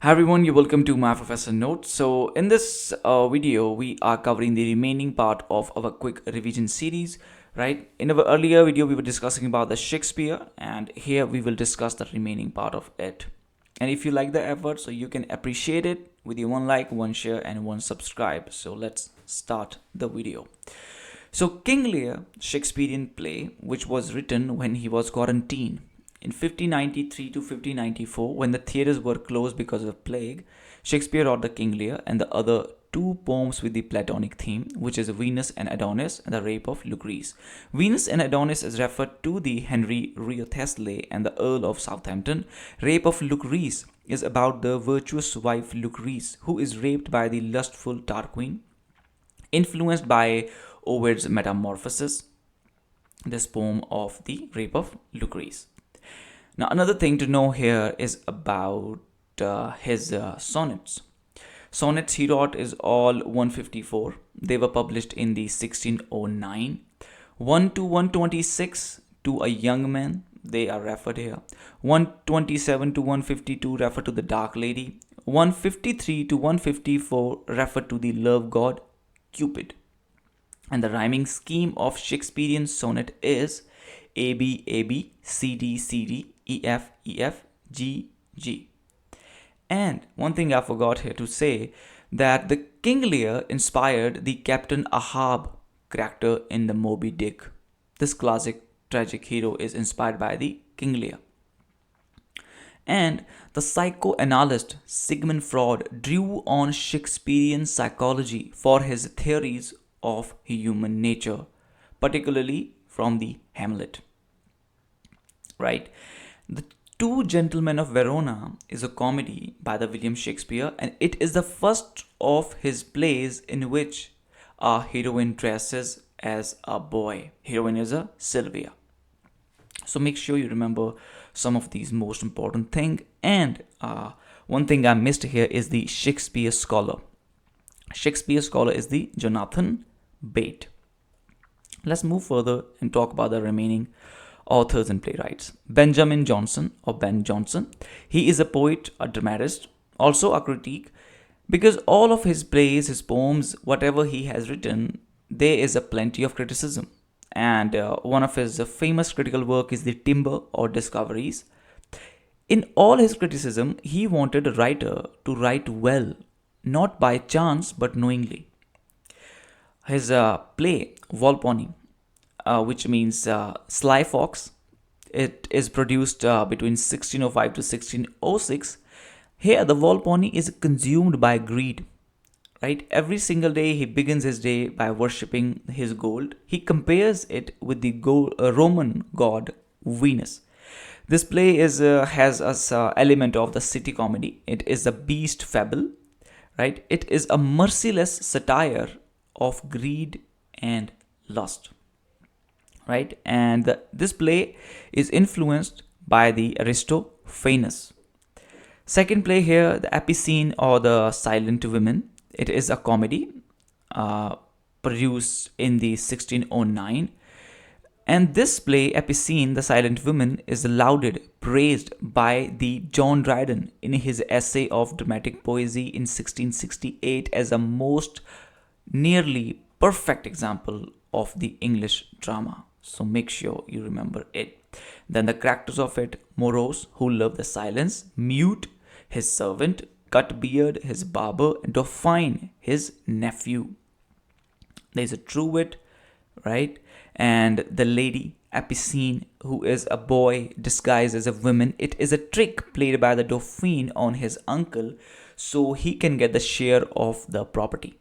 Hi everyone, you're welcome to MyProfessorNote. So in this video, we are covering the remaining part of our quick revision series, right? In our earlier video, we were discussing about the Shakespeare, and here we will discuss the remaining part of it. And if you like the effort, so you can appreciate it with your one like, one share, and one subscribe. So let's start the video. So King Lear, Shakespearean play, which was written when he was quarantined. In 1593 to 1594, when the theatres were closed because of plague, Shakespeare wrote the King Lear and the other two poems with the Platonic theme, which is Venus and Adonis and the Rape of Lucrece. Venus and Adonis is referred to the Henry Wriothesley and the Earl of Southampton. Rape of Lucrece is about the virtuous wife Lucrece, who is raped by the lustful Tarquin. Influenced by Ovid's Metamorphoses, this poem of the Rape of Lucrece. Now, another thing to know here is about his sonnets. Sonnets he wrote is all 154. They were published in the 1609. 1 to 126 to a young man, they are referred here. 127 to 152 refer to the Dark Lady. 153 to 154 refer to the love god Cupid. And the rhyming scheme of Shakespearean sonnet is A B A B C D C D E F E F G G. And one thing I forgot here to say that the King Lear inspired the Captain Ahab character in the Moby Dick. This classic tragic hero is inspired by the King Lear. And the psychoanalyst Sigmund Freud drew on Shakespearean psychology for his theories of human nature, particularly from the Hamlet. Right? The Two Gentlemen of Verona is a comedy by the William Shakespeare, and it is the first of his plays in which a heroine dresses as a boy. Heroine is a Sylvia. So make sure you remember some of these most important things. And one thing I missed here is the Shakespeare scholar. Shakespeare scholar is the Jonathan Bate. Let's move further and talk about the remaining authors and playwrights. Benjamin Jonson, or Ben Jonson. He is a poet, a dramatist, also a critic, because all of his plays, his poems, whatever he has written, there is a plenty of criticism. And one of his famous critical work is The Timber or Discoveries. In all his criticism, he wanted a writer to write well, not by chance but knowingly. His play, Volpone, which means Sly Fox, it is produced between 1605 to 1606. Here, the Volpone is consumed by greed. Right? Every single day, he begins his day by worshipping his gold. He compares it with the Roman god Venus. This play has an element of the city comedy. It is a beast fable. Right? It is a merciless satire of greed and lust. Right? And this play is influenced by the Aristophanes. Second play here, the Epicene or the Silent Women. It is a comedy produced in the 1609. And this play, Epicene, the Silent Women, is lauded, praised by the John Dryden in his essay of dramatic poesy in 1668 as a most nearly perfect example of the English drama. So make sure you remember it. Then the characters of it: morose, who love the silence; mute, his servant; cut beard, his barber; and Dauphin, his nephew. There is a true wit, right? And the lady Epicene, who is a boy disguised as a woman. It is a trick played by the Dauphin on his uncle so he can get the share of the property.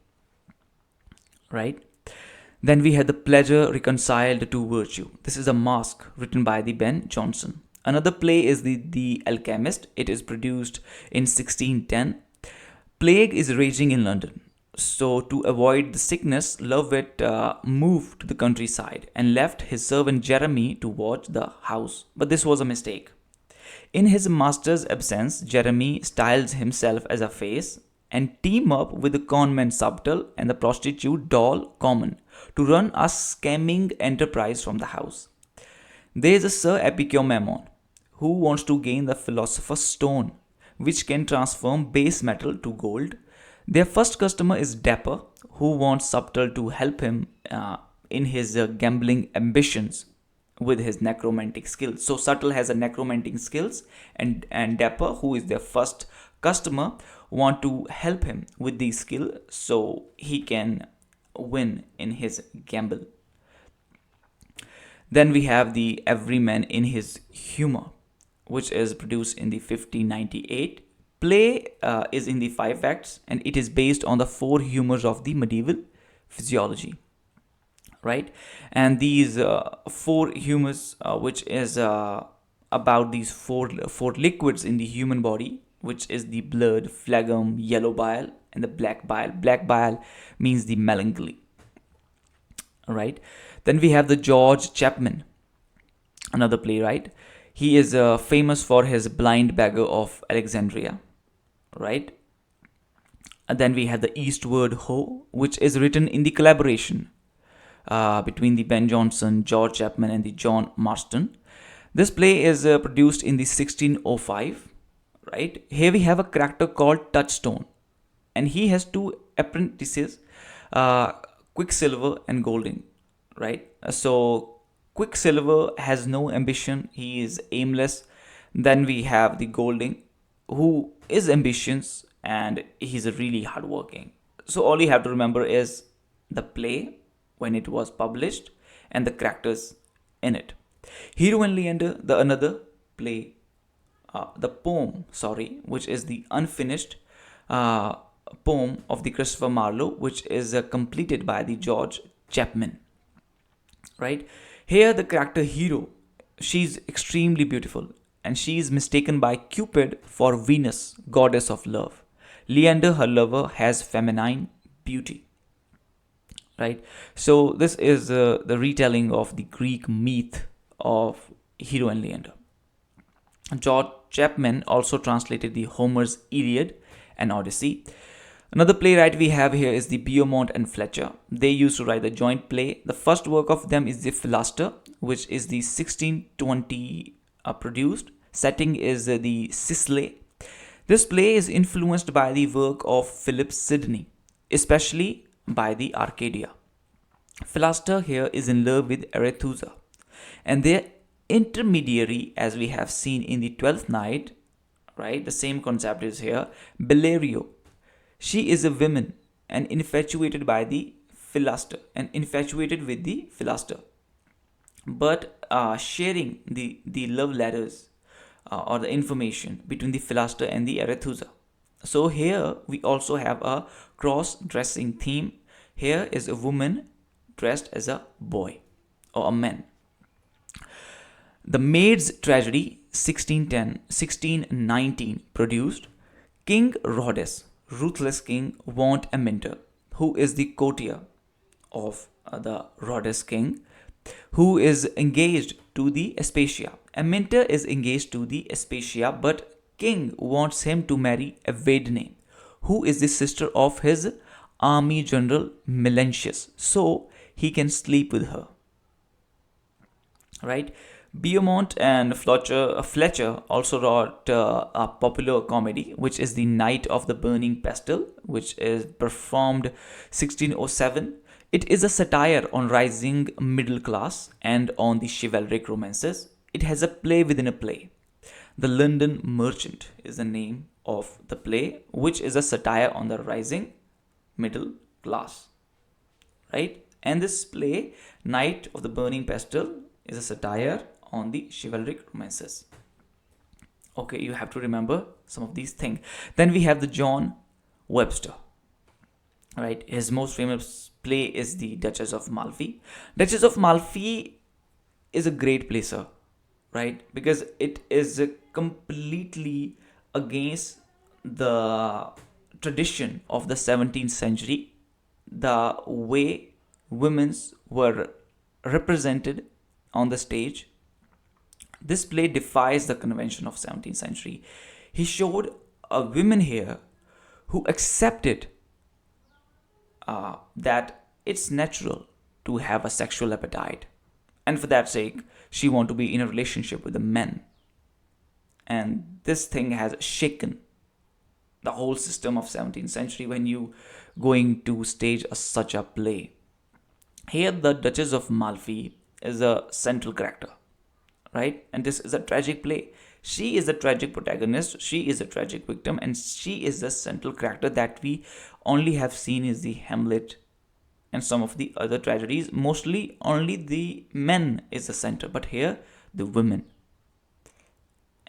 Right? Then we had the pleasure reconciled to virtue. This is a masque written by the Ben Jonson. Another play is the Alchemist. It is produced in 1610. Plague is raging in London. So to avoid the sickness, Lovett moved to the countryside and left his servant Jeremy to watch the house. But this was a mistake. In his master's absence, Jeremy styles himself as a face and team up with the conman Subtle and the prostitute Doll Common to run a scamming enterprise from the house. There is a Sir Epicure Mammon who wants to gain the Philosopher's Stone, which can transform base metal to gold. Their first customer is Dapper, who wants Subtle to help him in his gambling ambitions with his necromantic skills. So Subtle has a necromantic skills, and Dapper, who is their first customer, want to help him with these skill so he can win in his gamble. Then we have the Everyman in His Humor, which is produced in the 1598. Play is in the 5 acts, and it is based on the 4 humors of the medieval physiology, right? And these 4 humors, which is about these four liquids in the human body, which is the blood, phlegm, yellow bile, and the black bile. Black bile means the melancholy, right? Then we have the George Chapman, another playwright. He is famous for his Blind Beggar of Alexandria, right? And then we have the Eastward Ho, which is written in the collaboration between the Ben Jonson, George Chapman, and the John Marston. This play is produced in the 1605, right? Here we have a character called Touchstone, and he has 2 apprentices, Quicksilver and Golding, right? So Quicksilver has no ambition, he is aimless. Then we have the Golding, who is ambitious and he's really hardworking. So all you have to remember is the play when it was published and the characters in it. Hero and Leander, the another play, the poem, which is the unfinished poem of the Christopher Marlowe, which is completed by the George Chapman, right? Here the character Hero, she's extremely beautiful, and she is mistaken by Cupid for Venus, goddess of love. Leander, her lover, has feminine beauty, right? So this is the retelling of the Greek myth of Hero and Leander. George Chapman also translated the Homer's Iliad and Odyssey. Another playwright we have here is the Beaumont and Fletcher. They used to write the joint play. The first work of them is the Philoster, which is the 1620 produced. Setting is the Sisley. This play is influenced by the work of Philip Sidney, especially by the Arcadia. Philoster here is in love with Arethusa, and their intermediary, as we have seen in the 12th night, right? The same concept is here. Bellario, she is a woman and infatuated by the Philoster and infatuated with the Philoster, but sharing the love letters or the information between the Philoster and the Arethusa. So here we also have a cross-dressing theme. Here is a woman dressed as a boy or a man. The Maid's Tragedy 1619 produced. King Rhodes, ruthless king, want Amintor, who is the courtier of the Rhodes king, who is engaged to the Aspasia. Amintor is engaged to the Aspasia, but king wants him to marry Evadne, who is the sister of his army general Melentius, so he can sleep with her, right? Beaumont and Fletcher also wrote a popular comedy, which is The Night of the Burning Pestle, which is performed 1607. It is a satire on rising middle class and on the chivalric romances. It has a play within a play. The London Merchant is the name of the play, which is a satire on the rising middle class, right? And this play, Night of the Burning Pestle, is a satire on the chivalric romances. Okay, you have to remember some of these things. Then we have the John Webster, right? His most famous play is the Duchess of Malfi. Duchess of Malfi is a great play, sir, right? Because it is completely against the tradition of the 17th century, the way women were represented on the stage. This play defies the convention of 17th century. He showed a woman here who accepted that it's natural to have a sexual appetite, and for that sake she want to be in a relationship with a man. And this thing has shaken the whole system of 17th century when you going to stage such a play. Here, the Duchess of Malfi is a central character, right? And this is a tragic play. She is the tragic protagonist, she is a tragic victim, and she is the central character that we only have seen is the Hamlet and some of the other tragedies. Mostly only the men is the center, but here the women.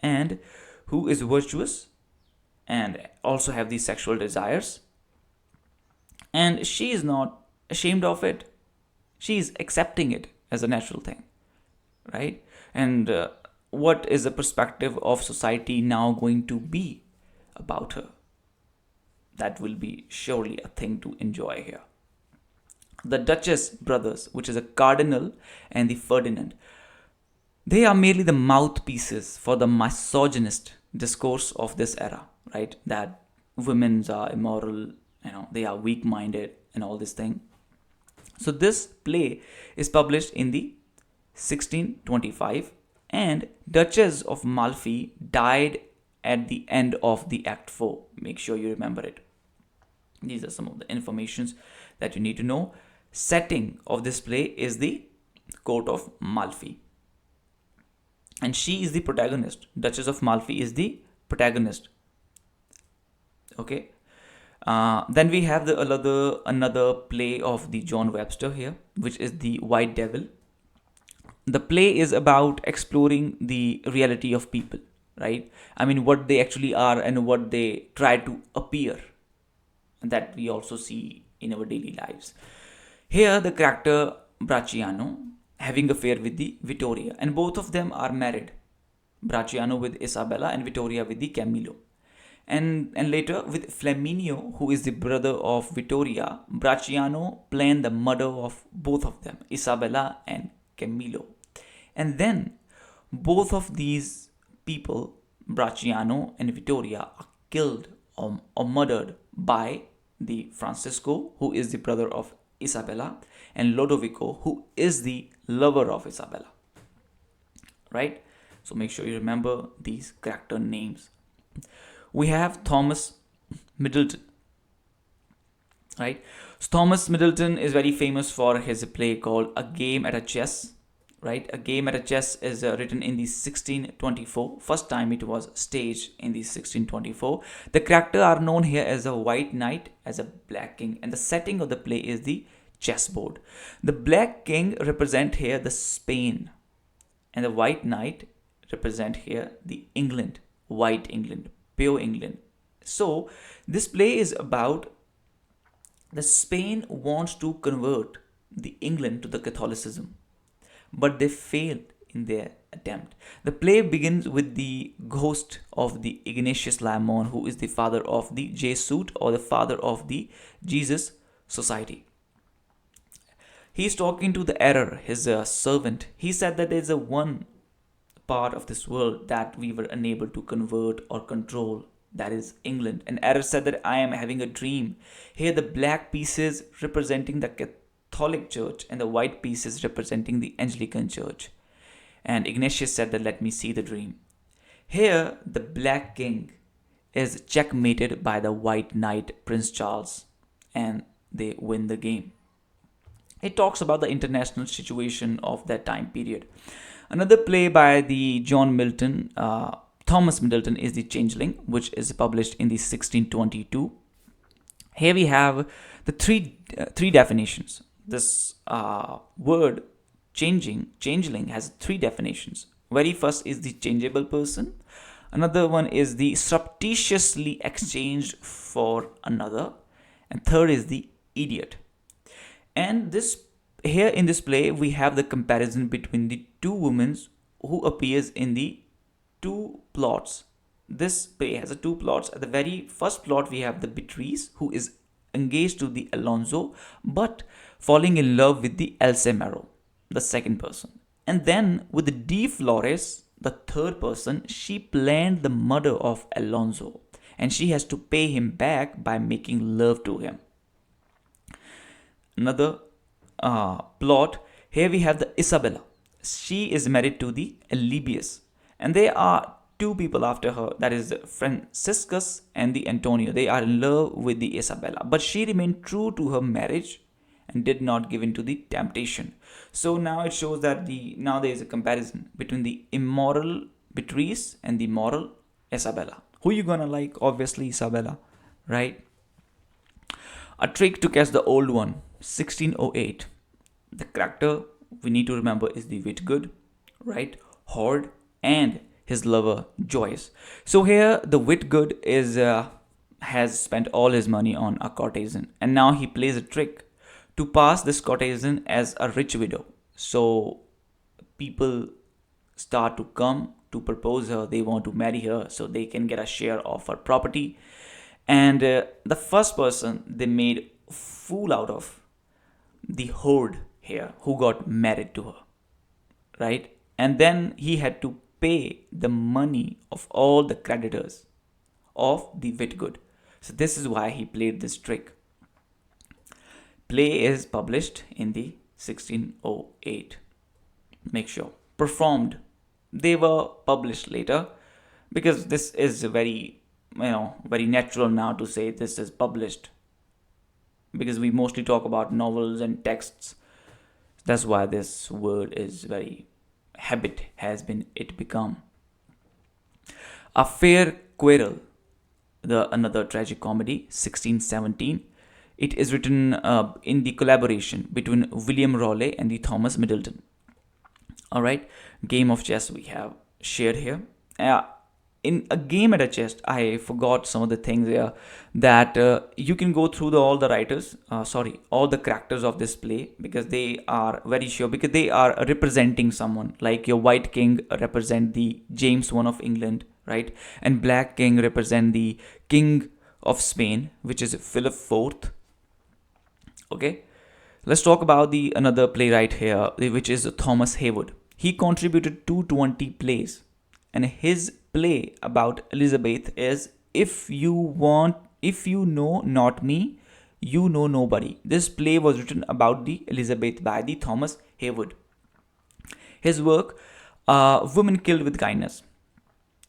And who is virtuous and also have these sexual desires. And she is not ashamed of it. She is accepting it as a natural thing, right? And what is the perspective of society now going to be about her? That will be surely a thing to enjoy here. The Duchess brothers, which is a Cardinal and the Ferdinand, they are merely the mouthpieces for the misogynist discourse of this era, right? That women are immoral, they are weak-minded and all this thing. So this play is published in the 1625, and Duchess of Malfi died at the end of the Act 4. Make sure you remember it. These are some of the informations that you need to know. Setting of this play is the court of Malfi, and she is the protagonist. Duchess of Malfi is the protagonist. Okay. Then we have the another play of the John Webster here, which is the White Devil. The play is about exploring the reality of people, right? I mean, what they actually are and what they try to appear, that we also see in our daily lives. Here, the character Bracciano having affair with the Vittoria, and both of them are married. Bracciano with Isabella and Vittoria with the Camillo. And later with Flaminio, who is the brother of Vittoria, Bracciano planned the murder of both of them, Isabella and Camillo. And then both of these people, Bracciano and Vittoria, are killed or murdered by the Francisco, who is the brother of Isabella, and Lodovico, who is the lover of Isabella. Right? So make sure you remember these character names. We have Thomas Middleton. Right? So Thomas Middleton is very famous for his play called A Game at a Chess. Right? A Game at a Chess is written in the 1624. First time it was staged in the 1624. The characters are known here as a white knight, as a black king, and the setting of the play is the chessboard. The black king represent here the Spain, and the white knight represent here the England, white England, pure England. So this play is about the Spain wants to convert the England to the Catholicism, but they failed in their attempt. The play begins with the ghost of the Ignatius Lamon, who is the father of the Jesuit or the father of the Jesus Society. He is talking to the error, his servant. He said that there is a one part of this world that we were unable to convert or control, that is England. And error said that I am having a dream. Here the black pieces representing the Catholic Church and the white pieces representing the Anglican Church. And Ignatius said that let me see the dream. Here the black king is checkmated by the white knight Prince Charles, and they win the game. It talks about the international situation of that time period. Another play by the Thomas Middleton is the Changeling, which is published in the 1622. Here we have the three definitions. This word changeling has three definitions. Very first is the changeable person. Another one is the surreptitiously exchanged for another. And third is the idiot. And here in this play, we have the comparison between the two women who appears in the two plots. This play has two plots. At the very first plot, we have the Beatrice, who is engaged to the Alonso, but falling in love with the Else Mero, the second person. And then with the De Flores, the third person, she planned the murder of Alonso, and she has to pay him back by making love to him. Another plot, here we have the Isabella. She is married to the Elibius, and they are two people after her, that is Franciscus and the Antonio. They are in love with the Isabella, but she remained true to her marriage and did not give in to the temptation. So now it shows that now there is a comparison between the immoral Beatrice and the moral Isabella. Who you gonna like? Obviously Isabella, right? A trick to catch the old one, 1608. The character we need to remember is the Whitgood, right? Horde and his lover Joyce. So here the Whitgood has spent all his money on a courtesan, and now he plays a trick to pass this courtesan as a rich widow. So people start to come to propose her. They want to marry her so they can get a share of her property. And the first person they made fool out of, the Horde here, who got married to her, right? And then he had to pay the money of all the creditors of the Whitgood. So this is why he played this trick. Play is published in the 1608. Make sure. Performed. They were published later, because this is very natural now to say this is published, because we mostly talk about novels and texts. That's why this word is very habit has been it become. A Fair Quarrel, another tragic comedy, 1617. It is written in the collaboration between William Raleigh and the Thomas Middleton. All right, game of chess we have shared here. In a game at a chess, I forgot some of the things here, that you can go through all the writers, all the characters of this play, because they are very sure, because they are representing someone. Like your White King represent the James I of England, right? And Black King represent the King of Spain, which is Philip IV. Okay, let's talk about the another playwright here, which is Thomas Heywood. He contributed 220 plays, and his play about Elizabeth is If You Know Not Me, You Know Nobody. This play was written about the Elizabeth by the Thomas Heywood. His work, Women Killed with Kindness,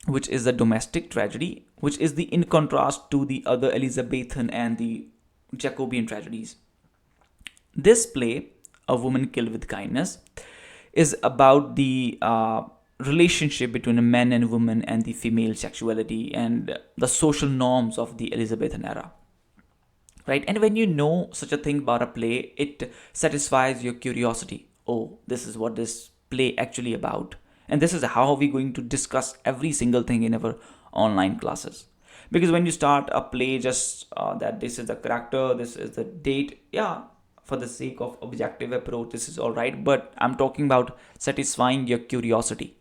which is a domestic tragedy, which is in contrast to the other Elizabethan and the Jacobean tragedies. This play, A Woman Killed with Kindness, is about the relationship between a man and woman and the female sexuality and the social norms of the Elizabethan era. Right? And when you know such a thing about a play, it satisfies your curiosity. Oh, this is what this play actually about. And this is how we're going to discuss every single thing in our online classes. Because when you start a play, just that this is the character, this is the date, yeah, for the sake of objective approach, this is all right. But I'm talking about satisfying your curiosity.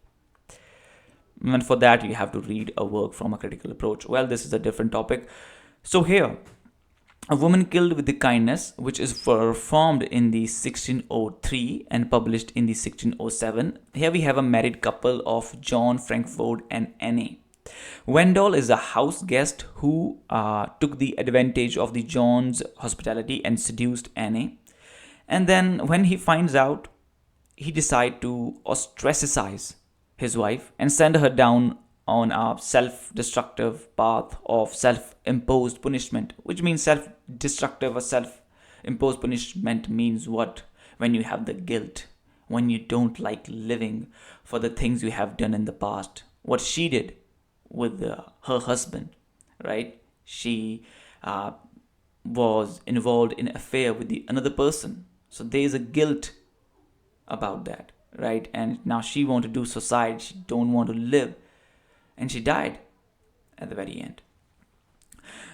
And for that, you have to read a work from a critical approach. Well, this is a different topic. So here, A Woman Killed with the Kindness, which is performed in the 1603 and published in the 1607. Here we have a married couple of John Frankfurt and Anne. Wendell is a house guest who took the advantage of the John's hospitality and seduced Anne. And then when he finds out, he decides to ostracize his wife and send her down on a self-destructive path of self-imposed punishment, which means self-destructive or self-imposed punishment means what? When you have the guilt, when you don't like living for the things you have done in the past. What she did with her husband, right? She was involved in an affair with another person. So there is a guilt about that, right? And now she want to do suicide. She don't want to live. And she died at the very end.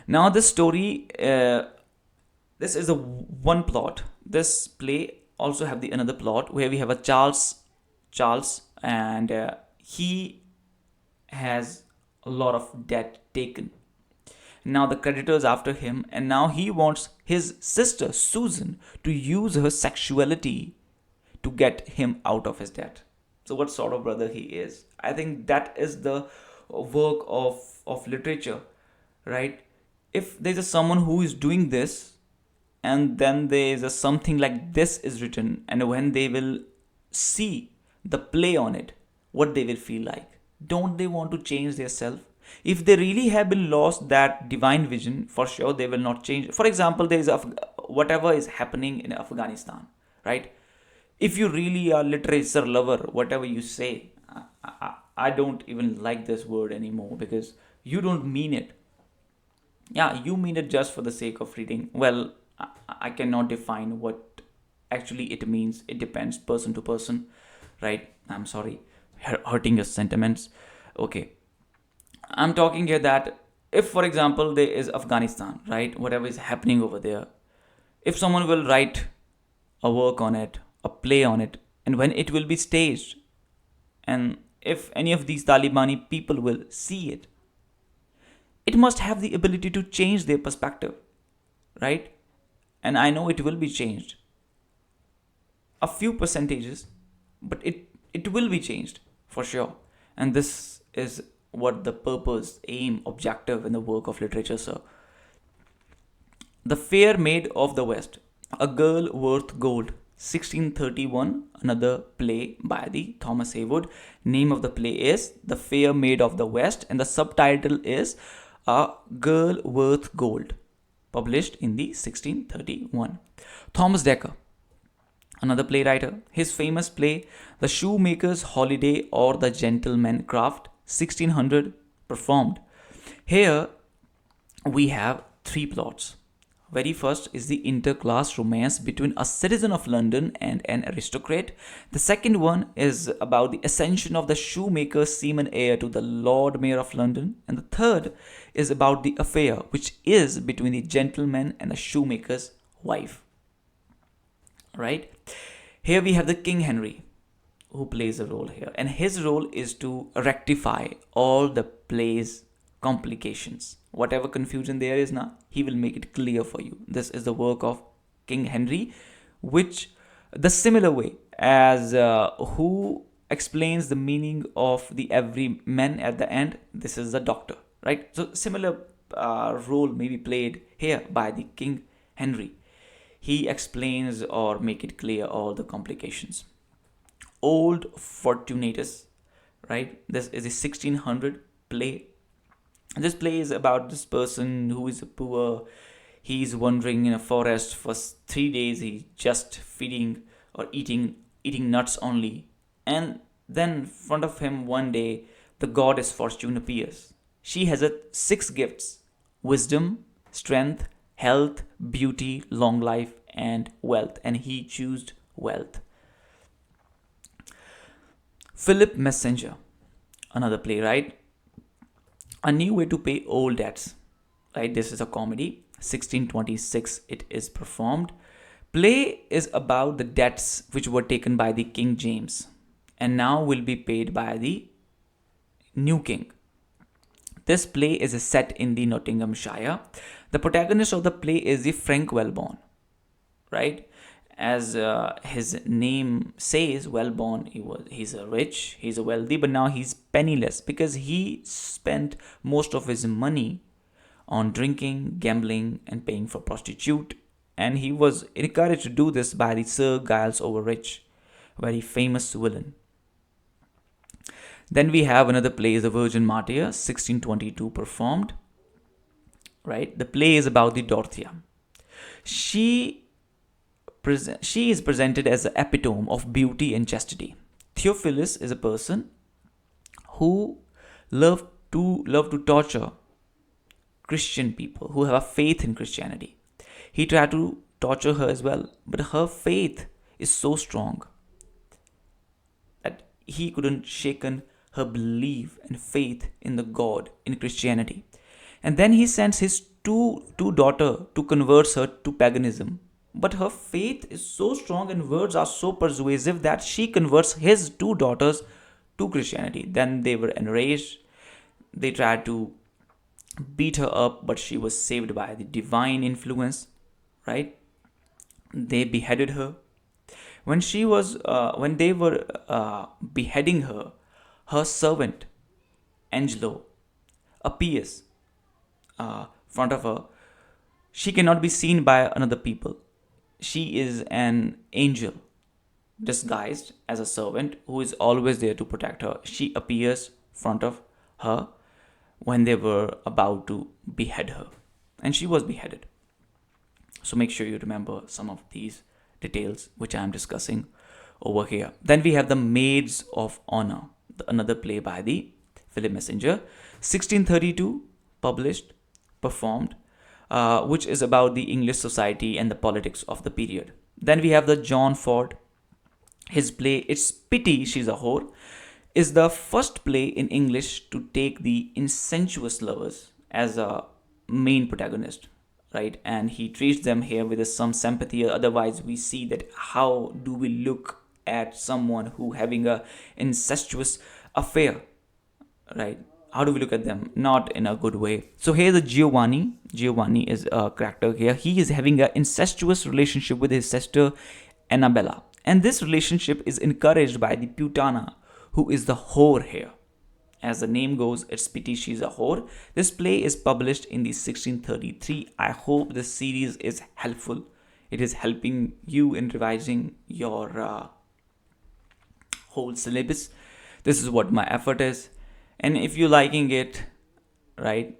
Now this story, this is a one plot. This play also have the another plot where we have a Charles, and he has a lot of debt taken. Now the creditors after him, and now he wants his sister Susan to use her sexuality to get him out of his debt. So what sort of brother he is? I think that is the work of literature, right? If there's a someone who is doing this, and then there's a something like this is written, and when they will see the play on it, what they will feel like, Don't they want to change their self? If they really have been lost that divine vision, for sure they will not change. For example, there is whatever is happening in Afghanistan, right? If you really are literature lover, whatever you say, I don't even like this word anymore because you don't mean it. Yeah, you mean it just for the sake of reading. Well, I cannot define what actually it means. It depends person to person, right? I'm sorry, hurting your sentiments. Okay, I'm talking here that if, for example, there is Afghanistan, right? Whatever is happening over there, if someone will write a work on it, a play on it, and when it will be staged, and if any of these Talibani people will see it, it must have the ability to change their perspective, right? And I know it will be changed. A few percentages, but it will be changed for sure. And this is what the purpose, aim, objective in the work of literature, sir. The Fair Maid of the West, A Girl Worth Gold, 1631, another play by the Thomas Heywood. Name of the play is The Fair Maid of the West, and the subtitle is A Girl Worth Gold, published in the 1631. Thomas Dekker, another playwright, his famous play The Shoemaker's Holiday or The Gentleman Craft, 1600, performed. Here we have three plots. Very first is the interclass romance between a citizen of London and an aristocrat. The second one is about the ascension of the shoemaker seaman heir to the Lord Mayor of London. And the third is about the affair which is between the gentleman and the shoemaker's wife. Right? Here we have the King Henry, who plays a role here. And his role is to rectify all the play's complications. Whatever confusion there is now, he will make it clear for you. This is the work of King Henry, which the similar way as who explains the meaning of the every man at the end. This is the doctor, right? So similar role may be played here by the King Henry. He explains or make it clear all the complications. Old Fortunatus, right? This is a 1600 play. This play is about this person who is poor. He's wandering in a forest for 3 days. He's just feeding or eating nuts only. And then in front of him one day, the goddess Fortune appears. She has 6 gifts: wisdom, strength, health, beauty, long life, and wealth. And he chose wealth. Philip Messenger, another playwright. A New Way to Pay Old Debts, right? This is a comedy. 1626 it is performed. Play is about the debts which were taken by the King James and now will be paid by the new king. This play is set in the Nottinghamshire. The protagonist of the play is the Frank Wellborn, right? As his name says, Wellborn, he's rich, he's wealthy, but now he's penniless because he spent most of his money on drinking, gambling, and paying for prostitute. And he was encouraged to do this by the Sir Giles Overreach, very famous villain. Then we have another play, The Virgin Martyr, 1622, performed. Right? The play is about the Dorothea. She is presented as the epitome of beauty and chastity. Theophilus is a person who loved to torture Christian people who have a faith in Christianity. He tried to torture her as well, but her faith is so strong that he couldn't shaken her belief and faith in the God in Christianity. And then he sends his two daughter to convert her to paganism. But her faith is so strong and words are so persuasive that she converts his 2 daughters to Christianity. Then they were enraged. They tried to beat her up, but she was saved by the divine influence, right? They beheaded her. When they were beheading her, her servant Angelo appears front of her. She cannot be seen by another people. She is an angel disguised as a servant who is always there to protect her. She appears front of her when they were about to behead her. And she was beheaded. So make sure you remember some of these details which I am discussing over here. Then we have the Maids of Honor, another play by the Philip Messenger, 1632, published, performed, which is about the English society and the politics of the period. Then we have the John Ford. His play, It's Pity She's a Whore, is the first play in English to take the incestuous lovers as a main protagonist, right? And he treats them here with some sympathy. Otherwise, we see that how do we look at someone who having a incestuous affair, right? How do we look at them? Not in a good way. So here the Giovanni is a character here. He is having an incestuous relationship with his sister Annabella. And this relationship is encouraged by the Putana, who is the whore here. As the name goes, It's Pity She's a Whore. This play is published in the 1633. I hope this series is helpful. It is helping you in revising your whole syllabus. This is what my effort is. And if you're liking it, right,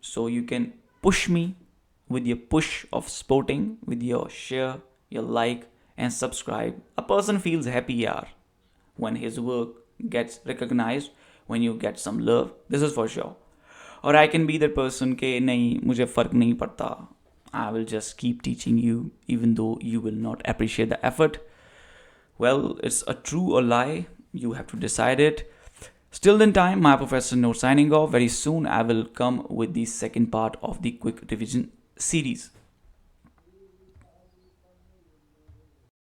so you can push me with your push of sporting, with your share, your like, and subscribe. A person feels happy when his work gets recognized, when you get some love. This is for sure. Or I can be the person ke nahi, mujhe fark nahi padta. I will just keep teaching you even though you will not appreciate the effort. Well, it's a true or lie. You have to decide it. Still in time, my professor note signing off. Very soon I will come with the second part of the quick revision series.